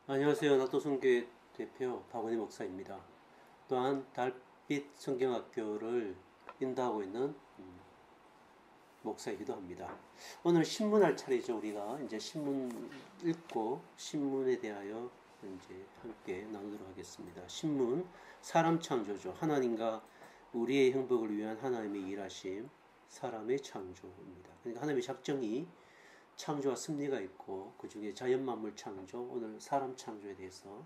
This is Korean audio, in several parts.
안녕하세요. 나토성교회 대표 박원희 목사입니다. 또한 달빛 성경학교를 인도하고 있는 목사이기도 합니다. 오늘 신문 할 차례죠. 우리가 이제 신문 읽고 신문에 대하여 이제 함께 나누도록 하겠습니다. 신문, 사람 창조죠. 하나님과 우리의 행복을 위한 하나님의 일하심, 사람의 창조입니다. 그러니까 하나님의 작정이 창조와 섭리가 있고 그 중에 자연 만물 창조, 오늘 사람 창조에 대해서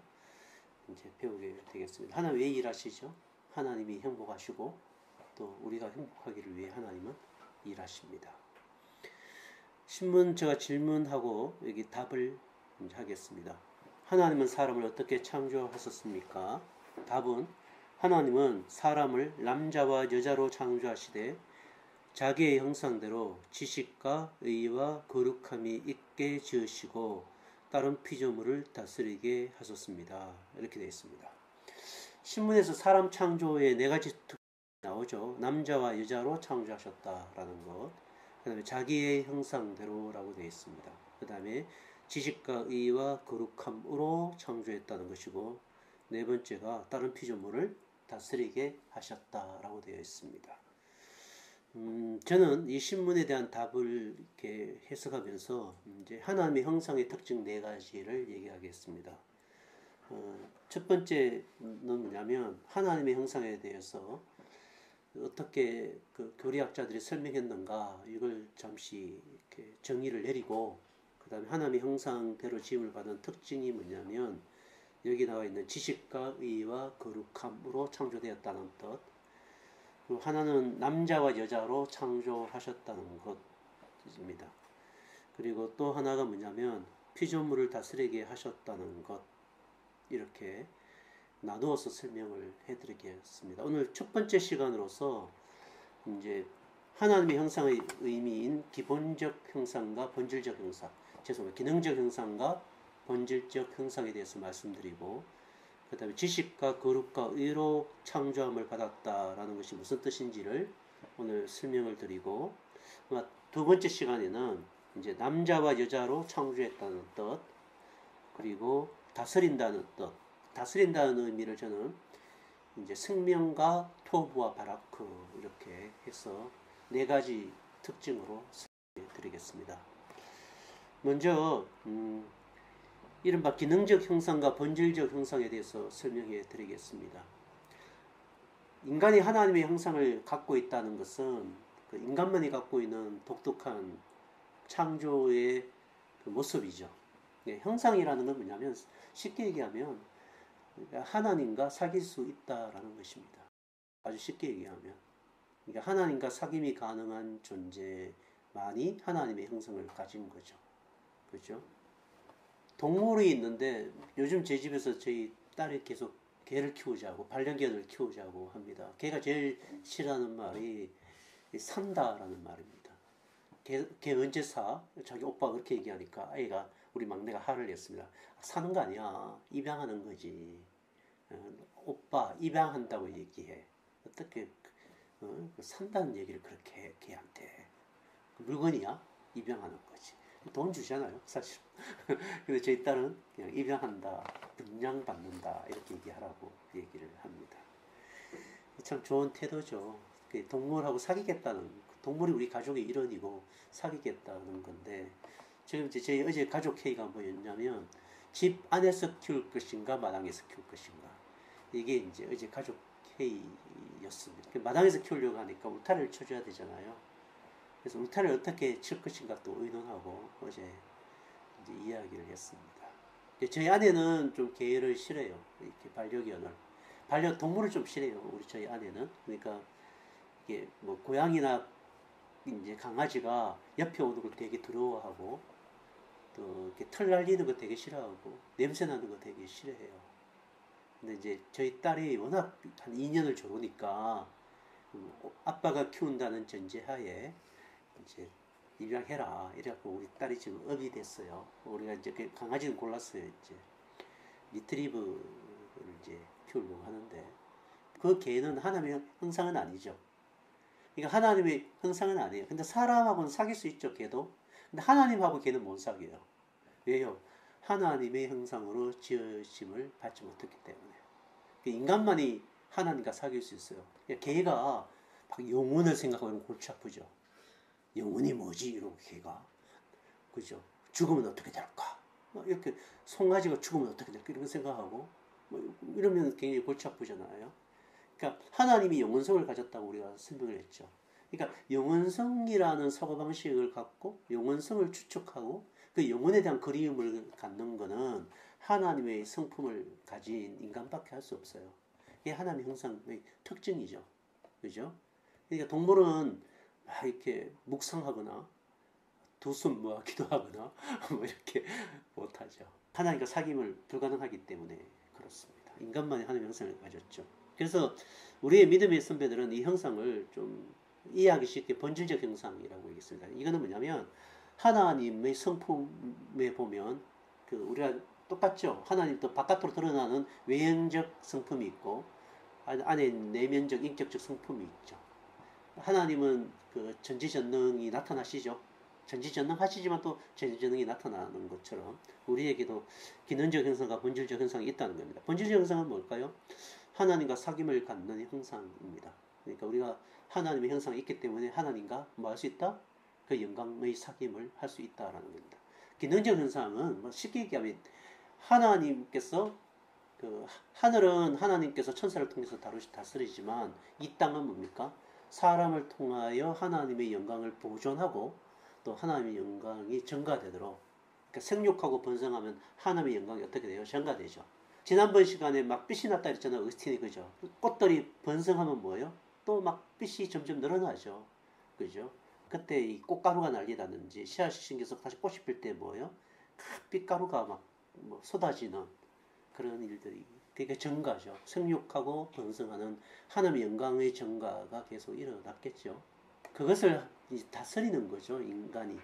이제 배우게 되겠습니다. 하나님 왜 일하시죠? 하나님이 행복하시고 또 우리가 행복하기를 위해 하나님은 일하십니다. 신문 제가 질문하고 여기 답을 하겠습니다. 하나님은 사람을 어떻게 창조하셨습니까? 답은 하나님은 사람을 남자와 여자로 창조하시되 자기의 형상대로 지식과 의와 거룩함이 있게 지으시고 다른 피조물을 다스리게 하셨습니다. 이렇게 되어 있습니다. 신문에서 사람 창조의 네 가지 특징이 나오죠. 남자와 여자로 창조하셨다라는 것. 그 다음에 자기의 형상대로라고 되어 있습니다. 그 다음에 지식과 의와 거룩함으로 창조했다는 것이고, 네 번째가 다른 피조물을 다스리게 하셨다라고 되어 있습니다. 저는 이 신문에 대한 답을 이렇게 해석하면서 이제 하나님의 형상의 특징 네 가지를 얘기하겠습니다. 첫 번째는 뭐냐면 하나님의 형상에 대해서 어떻게 그 교리학자들이 설명했는가 이걸 잠시 이렇게 정의를 내리고 그 다음에 하나님의 형상대로 지음을 받은 특징이 뭐냐면 여기 나와 있는 지식과 의와 거룩함으로 창조되었다는 뜻, 그리고 하나는 남자와 여자로 창조하셨다는 것입니다. 그리고 또 하나가 뭐냐면 피조물을 다스리게 하셨다는 것, 이렇게 나누어서 설명을 해드리겠습니다. 오늘 첫 번째 시간으로서 이제 하나님의 형상의 의미인 기본적 형상과 본질적 형상, 기능적 형상과 본질적 형상에 대해서 말씀드리고, 그 다음에 지식과 거룩과 의로 창조함을 받았다라는 것이 무슨 뜻인지를 오늘 설명을 드리고, 두 번째 시간에는 이제 남자와 여자로 창조했다는 뜻, 그리고 다스린다는 뜻, 다스린다는 의미를 저는 이제 생명과 토부와 바라크 이렇게 해서 네 가지 특징으로 설명해 드리겠습니다. 먼저 이른바 기능적 형상과 본질적 형상에 대해서 설명해 드리겠습니다. 인간이 하나님의 형상을 갖고 있다는 것은 그 인간만이 갖고 있는 독특한 창조의 그 모습이죠. 형상이라는 건 뭐냐면 쉽게 얘기하면 하나님과 사귈 수 있다라는 것입니다. 아주 쉽게 얘기하면, 그러니까 하나님과 사귐이 가능한 존재만이 하나님의 형상을 가진 거죠. 그렇죠? 동물이 있는데 요즘 제 집에서 저희 딸이 계속 개를 키우자고, 반려견을 키우자고 합니다. 걔가 제일 싫어하는 말이 산다라는 말입니다. 걔 언제 사? 자기 오빠가 그렇게 얘기하니까 아이가, 우리 막내가 화를 냈습니다. 사는 거 아니야. 입양하는 거지. 오빠 입양한다고 얘기해. 어떻게 산다는 얘기를 그렇게 해, 걔한테. 물건이야? 입양하는 거지. 돈 주잖아요, 사실. 근데 저희 딸은 그냥 입양한다, 분양받는다, 이렇게 얘기하라고 얘기를 합니다. 참 좋은 태도죠. 동물하고 사귀겠다는, 동물이 우리 가족의 일원이고 사귀겠다는 건데, 지금 이제 저희 어제 가족 회의가 뭐였냐면, 집 안에서 키울 것인가, 마당에서 키울 것인가. 이게 이제 어제 가족 회의였습니다. 마당에서 키우려고 하니까 울타리를 쳐줘야 되잖아요. 그래서 울타리를 어떻게 칠 것인가 또 의논하고 어제 이제 이야기를 했습니다. 저희 아내는 좀 개를 싫어해요. 이렇게 반려견을. 반려동물을 좀 싫어해요. 우리 저희 아내는. 그러니까 이게 뭐 고양이나 이제 강아지가 옆에 오는 걸 되게 두려워하고, 또 이렇게 털 날리는 거 되게 싫어하고, 냄새 나는 거 되게 싫어해요. 근데 이제 저희 딸이 워낙 한 2년을 좋으니까 아빠가 키운다는 전제하에 이제 입양해라. 이래갖고 우리 딸이 지금 업이 됐어요. 우리가 이제 그 강아지는 골랐어요. 이제 리트리버를 이제 키우려고 하는데, 그 개는 하나님의 형상은 아니죠. 그러니까 하나님의 형상은 아니에요. 근데 사람하고는 사귈 수 있죠, 개도. 근데 하나님하고 개는 못 사귀어요. 왜요? 하나님의 형상으로 지으심을 받지 못했기 때문에. 인간만이 하나님과 사귈 수 있어요. 개가 막 영혼을 생각하면 골치 아프죠. 영혼이 뭐지? 이러고 개가. 그죠? 죽으면 어떻게 될까? 이렇게 송아지가 죽으면 어떻게 될까? 이런 생각하고 이러면 굉장히 골치 아프잖아요. 그러니까 하나님이 영원성을 가졌다고 우리가 설명을 했죠. 그러니까 영원성이라는 사고방식을 갖고 영원성을 추측하고 그 영혼에 대한 그리움을 갖는 것은 하나님의 성품을 가진 인간밖에 할 수 없어요. 이게 하나님의 형상의 특징이죠. 그죠? 그러니까 동물은 막 이렇게 묵상하거나 두 손 모아 기도하거나 뭐 이렇게 못하죠. 하나님과 사귐을 불가능하기 때문에 그렇습니다. 인간만이 하나님의 형상을 가졌죠. 그래서 우리의 믿음의 선배들은 이 형상을 좀 이해하기 쉽게 본질적 형상이라고 얘기했습니다. 이거는 뭐냐면 하나님의 성품에 보면 그 우리가 똑같죠. 하나님도 바깥으로 드러나는 외형적 성품이 있고 안에 내면적 인격적 성품이 있죠. 하나님은 그 전지전능이 나타나시죠. 전지전능하시지만 또 전지전능이 나타나는 것처럼 우리에게도 기능적 형상과 본질적 형상이 있다는 겁니다. 본질적 형상은 뭘까요? 하나님과 사귐을 갖는 형상입니다. 그러니까 우리가 하나님의 형상이 있기 때문에 하나님과 뭐 할 수 있다? 그 영광의 사귐을 할 수 있다라는 겁니다. 기능적 형상은 뭐 쉽게 얘기하면 하나님께서 그 하늘은 하나님께서 천사를 통해서 다스리지만 이 땅은 뭡니까? 사람을 통하여 하나님의 영광을 보존하고 또 하나님의 영광이 증가되도록, 그러니까 생육하고 번성하면 하나님의 영광이 어떻게 돼요? 증가되죠. 지난번 시간에 막 빛이 났다 그랬잖아요. 어스틴이. 그죠? 꽃들이 번성하면 뭐예요? 또 막 빛이 점점 늘어나죠. 그죠? 그때 이 꽃가루가 난리라든지 씨앗이 생겨서 다시 꽃이 필 때 뭐예요? 빛가루가 막 뭐 쏟아지는 그런 일들이, 그게 증가죠. 생육하고 번성하는 하나님의 영광의 증가가 계속 일어났겠죠. 그것을 다스리는 거죠, 인간이.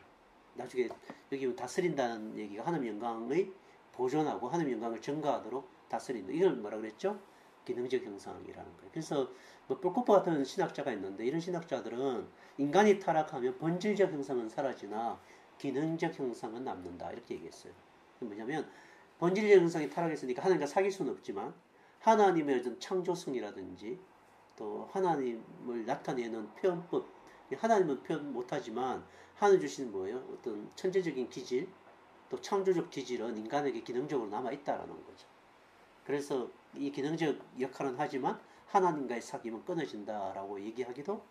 나중에 여기 다스린다는 얘기가 하나님의 영광의 보존하고 하나님의 영광을 증가하도록 다스린다. 이걸 뭐라 그랬죠? 기능적 형상이라는 거예요. 그래서 뭐 뿔코프 같은 신학자가 있는데 이런 신학자들은 인간이 타락하면 본질적 형상은 사라지나 기능적 형상은 남는다. 이렇게 얘기했어요. 뭐냐면 본질적 형상이 타락했으니까 하나님과 사귈 수는 없지만 하나님의 어떤 창조성이라든지 또 하나님을 나타내는 표현법, 하나님은 표현 못하지만 하나님 주시는 뭐예요? 어떤 천재적인 기질, 또 창조적 기질은 인간에게 기능적으로 남아있다라는 거죠. 그래서 이 기능적 역할은 하지만 하나님과의 사귐은 끊어진다라고 얘기하기도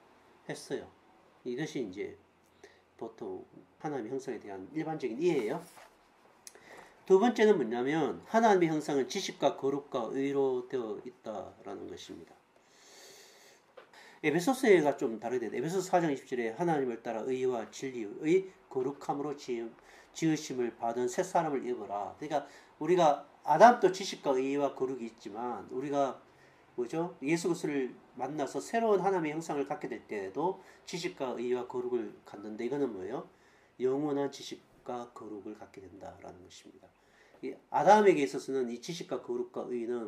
했어요. 이것이 이제 보통 하나님의 형상에 대한 일반적인 이해예요. 두 번째는 뭐냐면 하나님의 형상은 지식과 거룩과 의로 되어 있다라는 것입니다. 에베소서가 좀 다르게 돼요. 에베소서 4장 20절에 하나님을 따라 의와 진리의 거룩함으로 지으심을 받은 새 사람을 입어라. 그러니까 우리가 아담도 지식과 의와 거룩이 있지만 우리가 뭐죠? 예수 그리스도를 만나서 새로운 하나님의 형상을 갖게 될 때에도 지식과 의와 거룩을 갖는데 이거는 뭐예요? 영원한 지식과 거룩을 갖게 된다라는 것입니다. 이 아담에게 있어서는 이 지식과 거룩과 의는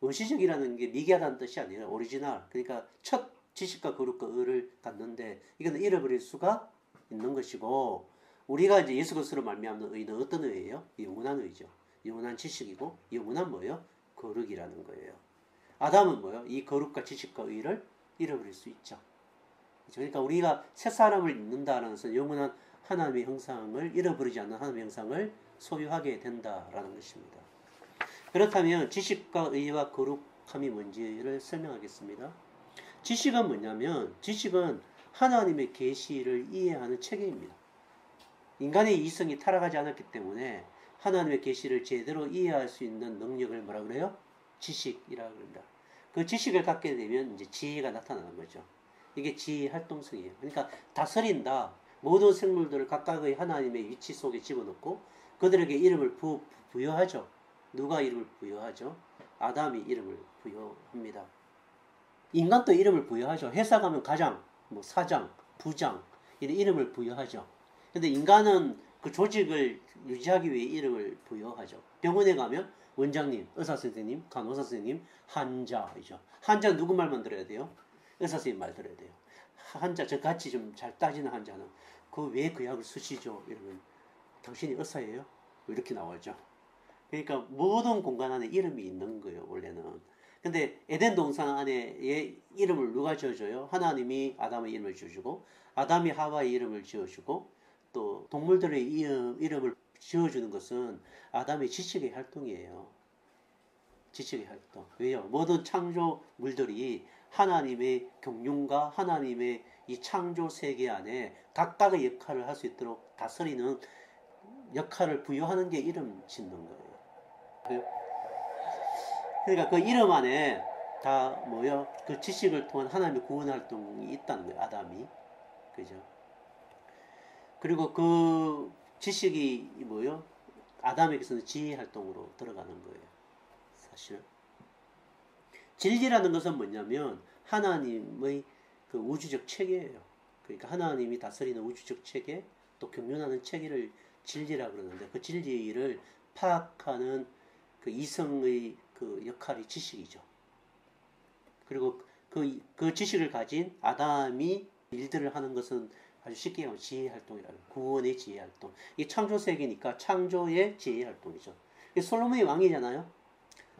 원시적이라는 게 미개하다는 뜻이 아니라 오리지널, 그러니까 첫 지식과 거룩과 의를 갖는데 이거는 잃어버릴 수가 있는 것이고, 우리가 이제 예수 그리스도로 말미암는 의는 어떤 의예요? 영원한 의죠. 영원한 지식이고 영원한 뭐예요? 거룩이라는 거예요. 아담은 뭐예요? 이 거룩과 지식과 의를 잃어버릴 수 있죠. 그러니까 우리가 새 사람을 입는다는 것은 영원한 하나님의 형상을 잃어버리지 않는 하나님의 형상을 소유하게 된다라는 것입니다. 그렇다면 지식과 의와 거룩함이 뭔지를 설명하겠습니다. 지식은 뭐냐면 지식은 하나님의 계시를 이해하는 체계입니다. 인간의 이성이 타락하지 않았기 때문에 하나님의 계시를 제대로 이해할 수 있는 능력을 뭐라 그래요? 지식이라고 합니다. 그 지식을 갖게 되면 이제 지혜가 나타나는 거죠. 이게 지혜 활동성이에요. 그러니까 다스린다. 모든 생물들을 각각의 하나님의 위치 속에 집어넣고 그들에게 이름을 부여하죠. 누가 이름을 부여하죠? 아담이 이름을 부여합니다. 인간도 이름을 부여하죠. 회사 가면 가장, 뭐 사장, 부장 이런 이름을 부여하죠. 근데 인간은 그 조직을 유지하기 위해 이름을 부여하죠. 병원에 가면 원장님, 의사선생님, 간호사선생님, 환자이죠. 환자 누구 말만 들어야 돼요? 의사선생님 말 들어야 돼요. 환자, 저같이 좀 잘 따지는 환자는 왜 그 약을 쓰시죠? 이러면 당신이 의사예요? 이렇게 나오죠. 그러니까 모든 공간 안에 이름이 있는 거예요, 원래는. 근데 에덴 동산 안에 이름을 누가 지어줘요? 하나님이 아담의 이름을 지어주고, 아담이 하와의 이름을 지어주고, 또 동물들의 이름을 지어주는 것은 아담의 지식의 활동이에요. 지식의 활동. 왜요? 모든 창조물들이 하나님의 경륜과 하나님의 이 창조 세계 안에 각각의 역할을 할 수 있도록 다스리는 역할을 부여하는 게 이름 짓는 거예요. 그러니까 그 이름 안에 다 뭐요? 그 지식을 통한 하나님의 구원 활동이 있다는 거예요. 아담이. 그죠? 그리고 그 지식이 뭐요? 아담에게서는 지혜 활동으로 들어가는 거예요. 사실. 진리라는 것은 뭐냐면 하나님의 그 우주적 체계예요. 그러니까 하나님이 다스리는 우주적 체계, 또 경륜하는 체계를 진리라고 그러는데 그 진리를 파악하는 그 이성의 그 역할이 지식이죠. 그리고 그 지식을 가진 아담이 일들을 하는 것은 아주 쉽게 하면 지혜 활동이라고 해요. 구원의 지혜 활동. 이 창조 세계니까 창조의 지혜 활동이죠. 솔로몬이 왕이잖아요.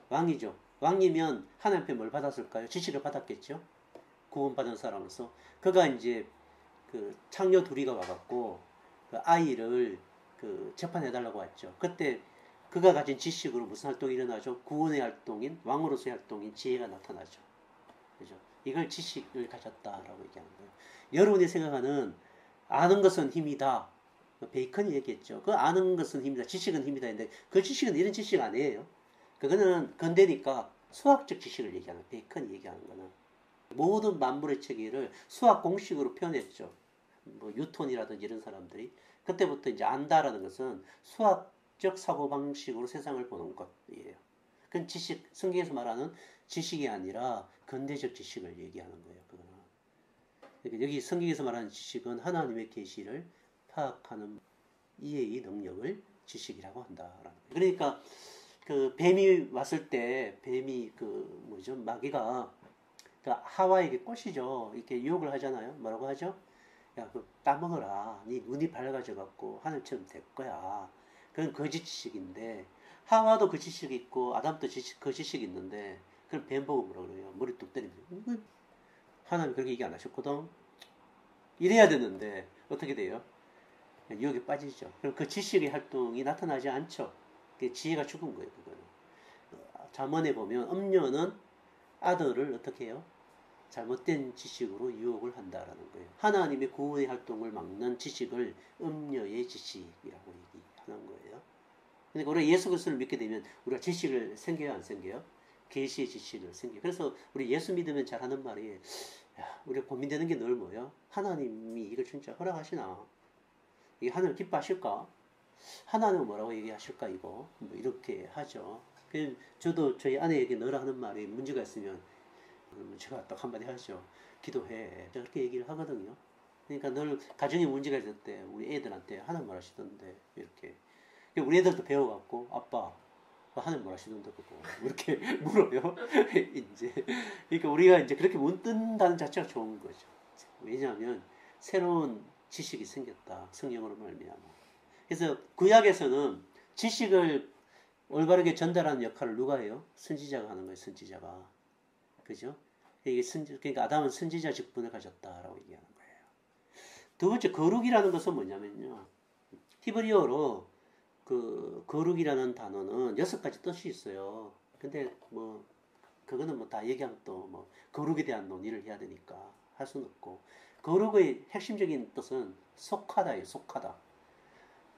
왕이죠. 왕이면 하나님 앞에 뭘 받았을까요? 지식을 받았겠죠. 구원받은 사람으로서 그가 이제 그 창녀 둘이가 와갖고 그 아이를 그 재판해달라고 했죠. 그때 그가 가진 지식으로 무슨 활동이 일어나죠? 구원의 활동인 왕으로서의 활동인 지혜가 나타나죠. 그죠? 이걸 지식을 가졌다라고 얘기하는 거예요. 여러분이 생각하는 아는 것은 힘이다. 베이컨이 얘기했죠. 그 아는 것은 힘이다. 지식은 힘이다. 했는데 그 지식은 이런 지식 아니에요. 그거는 근대니까 수학적 지식을 얘기하는 베이컨이 얘기하는 거는 모든 만물의 체계를 수학 공식으로 표현했죠. 뭐 뉴턴이라든지 이런 사람들이 그때부터 이제 안다라는 것은 수학적 사고 방식으로 세상을 보는 것이에요. 그건 지식, 성경에서 말하는 지식이 아니라 근대적 지식을 얘기하는 거예요. 그거는. 그러니까 여기 성경에서 말하는 지식은 하나님의 계시를 파악하는 이해의 능력을 지식이라고 한다라는 거예요. 그러니까 그 뱀이 왔을 때 뱀이 그 뭐죠 마귀가 그 하와에게 꼬시죠. 이렇게 유혹을 하잖아요. 뭐라고 하죠? 야, 그 따먹어라. 네 눈이 밝아져 갖고 하늘처럼 될 거야. 그건 거짓 지식인데 하와도 그 지식이 있고 아담도 그 지식이 있는데 그걸 뱀 보고 뭐라 그래요? 머리 뚝 때리면서 하나님 그렇게 얘기 안 하셨거든. 이래야 되는데 어떻게 돼요? 유혹에 빠지죠. 그럼 그 지식의 활동이 나타나지 않죠. 지혜가 죽은 거예요. 그거는. 잠언에 보면 음녀는 아들을 어떻게 해요? 잘못된 지식으로 유혹을 한다라는 거예요. 하나님의 구원의 활동을 막는 지식을 음녀의 지식이라고 얘기하는 거예요. 그러니까 우리가 예수 그리스도를 믿게 되면 우리가 지식을 생겨요, 안 생겨요? 계시의 지식을 생겨요. 그래서 우리 예수 믿으면 잘하는 말이 우리가 고민되는 게 늘 뭐예요? 하나님이 이걸 진짜 허락하시나? 이게 하나님 기뻐하실까? 하나님은 뭐라고 얘기하실까 이거? 뭐 이렇게 하죠. 저도 저희 아내에게 늘 하는 말이 문제가 있으면 제가 딱 한마디 하죠. 기도해. 제가 그렇게 얘기를 하거든요. 그러니까 늘 가정에 문제가 있을 때 우리 애들한테 하나님 뭐 하시던데 이렇게 우리 애들도 배워갖고 아빠 하나님 뭐 하시던데 그거 이렇게 물어요. 이제 그러니까 우리가 이제 그렇게 묻는다는 자체가 좋은 거죠. 왜냐하면 새로운 지식이 생겼다. 성령으로 말미암아. 그래서 구약에서는 지식을 올바르게 전달하는 역할을 누가 해요? 선지자가 하는 거예요. 선지자가. 그죠? 이게 그러니까 아담은 선지자 직분을 가졌다라고 얘기하는 거예요. 두 번째 거룩이라는 것은 뭐냐면요. 히브리어로 그 거룩이라는 단어는 6가지 뜻이 있어요. 근데 뭐 그거는 뭐 다 얘기하면 또 뭐 거룩에 대한 논의를 해야 되니까 할 수는 없고 거룩의 핵심적인 뜻은 속하다예요. 속하다.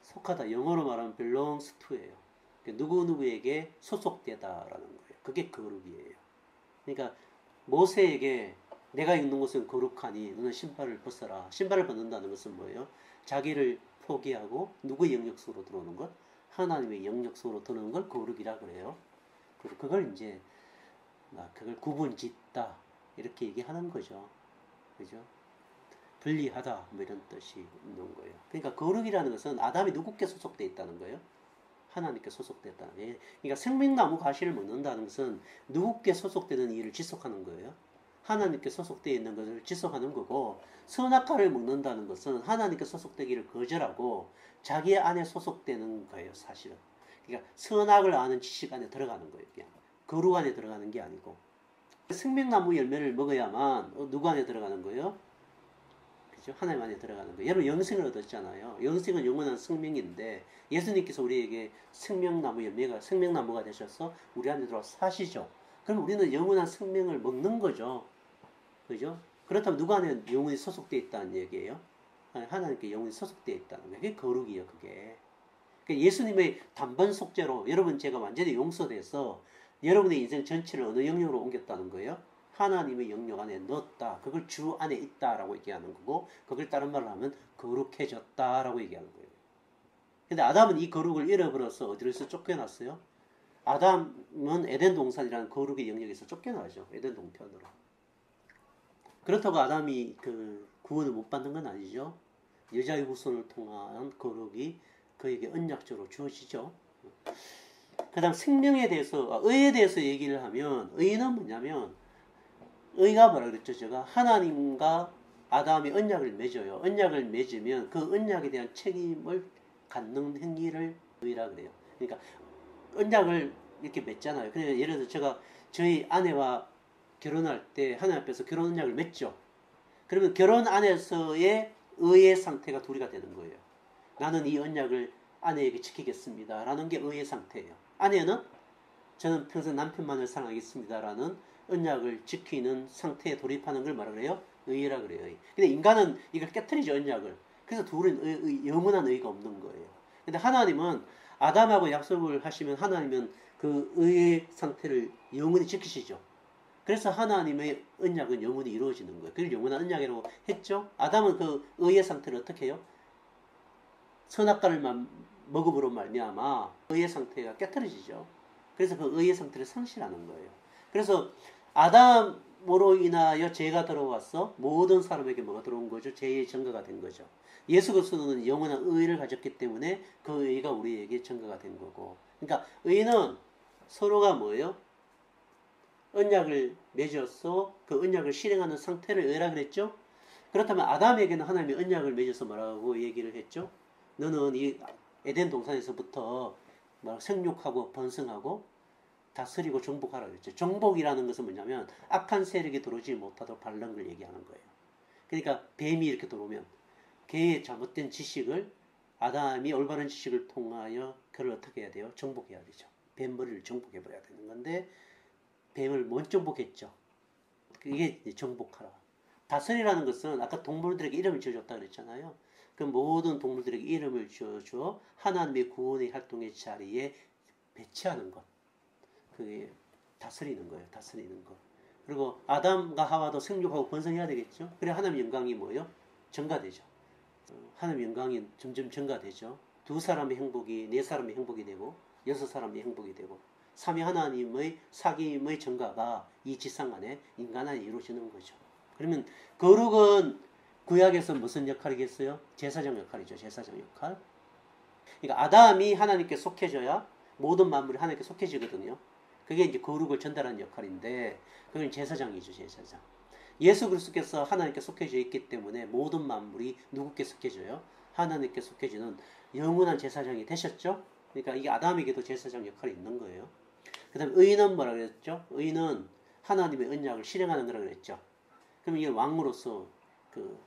속하다. 영어로 말하면 belongs to예요. 누구누구에게 소속되다라는 거예요. 그게 거룩이에요. 그러니까 모세에게 내가 입는 것은 거룩하니 너는 신발을 벗어라. 신발을 벗는다는 것은 뭐예요? 자기를 포기하고 누구의 영역 속으로 들어오는 것? 하나님의 영역 속으로 들어오는 걸 거룩이라 그래요. 그리고 그걸 이제 그걸 구분짓다 이렇게 얘기하는 거죠. 그죠? 분리하다 뭐 이런 뜻이 있는 거예요. 그러니까 거룩이라는 것은 아담이 누구께 소속되어 있다는 거예요? 하나님께 소속됐다는 거예요. 그러니까 생명나무 가시를 먹는다는 것은 누구께 소속되는 일을 지속하는 거예요? 하나님께 소속되어 있는 것을 지속하는 거고, 선악과를 먹는다는 것은 하나님께 소속되기를 거절하고 자기 안에 소속되는 거예요, 사실은. 그러니까 선악을 아는 지식 안에 들어가는 거예요. 그냥 거룩 안에 들어가는 게 아니고. 생명나무 열매를 먹어야만 누구 안에 들어가는 거예요? 그죠? 하나님 안에 들어가는 거예요. 여러분 영생을 얻었잖아요. 영생은 영원한 생명인데 예수님께서 우리에게 생명나무 열매가 생명나무가 되셔서 우리 안에 들어와 사시죠. 그럼 우리는 영원한 생명을 먹는 거죠. 그죠? 그렇다면 누구 안에 영혼이 소속되어 있다는 얘기예요? 하나님께 영혼이 소속되어 있다는 거예요. 그게 거룩이에요, 그게. 그러니까 예수님의 단번 속죄로 여러분 제가 완전히 용서돼서 여러분의 인생 전체를 어느 영역으로 옮겼다는 거예요? 하나님의 영역 안에 넣었다. 그걸 주 안에 있다라고 얘기하는 거고, 그걸 다른 말로 하면 거룩해졌다라고 얘기하는 거예요. 근데 아담은 이 거룩을 잃어버려서 어디로서 쫓겨났어요? 아담은 에덴 동산이라는 거룩의 영역에서 쫓겨나죠. 에덴 동편으로. 그렇다고 아담이 그 구원을 못 받는 건 아니죠. 여자의 후손을 통한 거룩이 그에게 언약적으로 주어지죠. 그 다음 생명에 대해서, 의에 대해서 얘기를 하면, 의는 뭐냐면, 의가 뭐라 그랬죠? 제가 하나님과 아담이 언약을 맺어요. 언약을 맺으면 그 언약에 대한 책임을 갖는 행위를 의라 그래요. 그러니까 언약을 이렇게 맺잖아요. 그러니까 예를 들어서 제가 저희 아내와 결혼할 때 하나님 앞에서 결혼 언약을 맺죠. 그러면 결혼 안에서의 의의 상태가 둘이가 되는 거예요. 나는 이 언약을 아내에게 지키겠습니다. 라는 게 의의 상태예요. 아내는 저는 평생 남편만을 사랑하겠습니다. 라는 언약을 지키는 상태에 돌입하는 걸 말을 해요. 의라 그래요. 근데 인간은 이걸 깨트리죠, 언약을. 그래서 둘은 영원한 의가 없는 거예요. 근데 하나님은 아담하고 약속을 하시면 하나님은 그 의의 상태를 영원히 지키시죠. 그래서 하나님의 언약은 영원히 이루어지는 거예요. 그걸 영원한 언약이라고 했죠. 아담은 그 의의 상태를 어떻게 해요? 선악과를 먹음으로 말미암아 의의 상태가 깨트려지죠. 그래서 그 의의 상태를 상실하는 거예요. 그래서 아담으로 인하여 죄가 들어와서 모든 사람에게 뭐가 들어온 거죠? 죄의 증거가 된 거죠. 예수 그리스도는 영원한 의를 가졌기 때문에 그 의가 우리에게 증거가 된 거고. 그러니까 의는 서로가 뭐예요? 언약을 맺어서 그 언약을 실행하는 상태를 의라 그랬죠? 그렇다면 아담에게는 하나님이 언약을 맺어서 뭐라고 얘기를 했죠? 너는 이 에덴 동산에서부터 생육하고 번성하고 다스리고 정복하라 그랬죠. 정복이라는 것은 뭐냐면 악한 세력이 들어오지 못하도록 바르는 걸 얘기하는 거예요. 그러니까 뱀이 이렇게 들어오면 걔의 잘못된 지식을 아담이 올바른 지식을 통하여 그를 어떻게 해야 돼요? 정복해야 되죠. 뱀머리를 정복해버려야 되는 건데 뱀을 못 정복했죠. 이게 정복하라. 다스리라는 것은 아까 동물들에게 이름을 지어줬다 그랬잖아요. 그 모든 동물들에게 이름을 지어줘 하나님의 구원의 활동의 자리에 배치하는 것. 그게 다스리는 거예요. 다스리는 것. 그리고 아담과 하와도 생육하고 번성해야 되겠죠. 그래 하나님의 영광이 뭐예요? 증가되죠. 하나님의 영광이 점점 증가되죠. 두 사람의 행복이 네 사람의 행복이 되고 여섯 사람의 행복이 되고 삼위 하나님의 사귐의 증가가 이 지상 안에 인간 안에 이루어지는 거죠. 그러면 거룩은 구약에서 무슨 역할이겠어요? 제사장 역할이죠. 제사장 역할. 그러니까 아담이 하나님께 속해져야 모든 만물이 하나님께 속해지거든요. 그게 이제 거룩을 전달하는 역할인데 그건 제사장이죠. 제사장. 예수 그리스도께서 하나님께 속해져 있기 때문에 모든 만물이 누구께 속해져요? 하나님께 속해지는 영원한 제사장이 되셨죠? 그러니까 이게 아담에게도 제사장 역할이 있는 거예요. 그 다음에 의인은 뭐라 그랬죠? 의인은 하나님의 언약을 실행하는 거라 그랬죠. 그럼 이게 왕으로서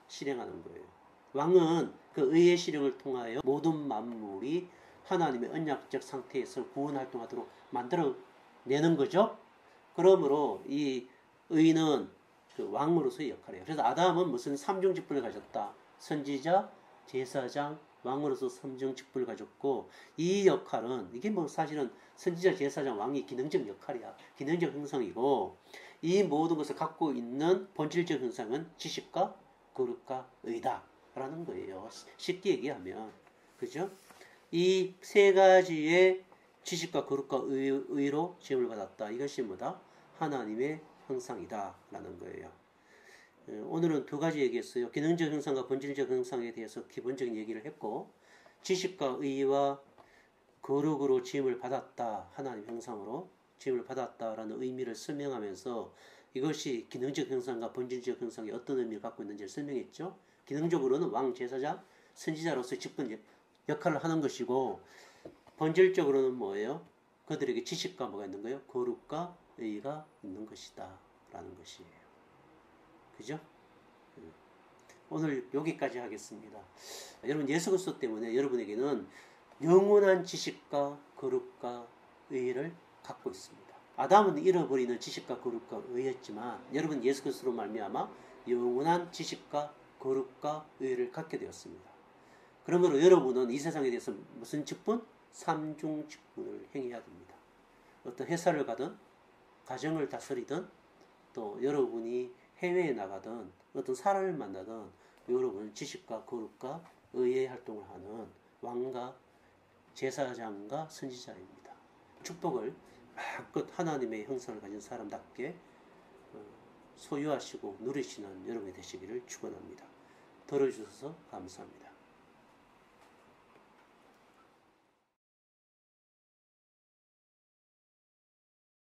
실행하는 거예요. 왕은 그 의의 실행을 통하여 모든 만물이 하나님의 언약적 상태에서 구원 활동하도록 만들어내는 거죠. 그러므로 이 의인은 그 왕으로서의 역할이에요. 그래서 아담은 무슨 삼중 직분을 가졌다. 선지자, 제사장, 왕으로서 삼중 직분을 가졌고 이 역할은 이게 뭐 사실은 선지자, 제사장, 왕이 기능적 역할이야. 기능적 형상이고 이 모든 것을 갖고 있는 본질적 형상은 지식과 거룩과 의다 라는 거예요. 쉽게 얘기하면 그죠? 이 세 가지의 지식과 거룩과 의로 지음을 받았다. 이것이 뭐다? 하나님의 형상이다 라는 거예요. 오늘은 두 가지 얘기했어요. 기능적 형상과 본질적 형상에 대해서 기본적인 얘기를 했고 지식과 의와 거룩으로 지음을 받았다. 하나님 형상으로 지음을 받았다라는 의미를 설명하면서 이것이 기능적 형상과 본질적 형상이 어떤 의미를 갖고 있는지를 설명했죠. 기능적으로는 왕, 제사장, 선지자로서 직분 역할을 하는 것이고, 본질적으로는 뭐예요? 그들에게 지식과 뭐가 있는 거예요? 거룩과 의의가 있는 것이다 라는 것이에요. 그죠? 오늘 여기까지 하겠습니다. 여러분, 예수 그리스도 때문에 여러분에게는 영원한 지식과 거룩과 의의를 갖고 있습니다. 아담은 잃어버리는 지식과 거룩과 의였지만 여러분 예수 그리스도로 말미암아 영원한 지식과 거룩과 의를 갖게 되었습니다. 그러므로 여러분은 이 세상에 대해서 무슨 직분? 삼중 직분을 행해야 됩니다. 어떤 회사를 가든 가정을 다스리든 또 여러분이 해외에 나가든 어떤 사람을 만나든 여러분은 지식과 거룩과 의의 활동을 하는 왕과 제사장과 선지자입니다. 축복을 마음껏 하나님의 형상을 가진 사람답게 소유하시고 누리시는 여러분이 되시기를 축원합니다. 들어주셔서 감사합니다.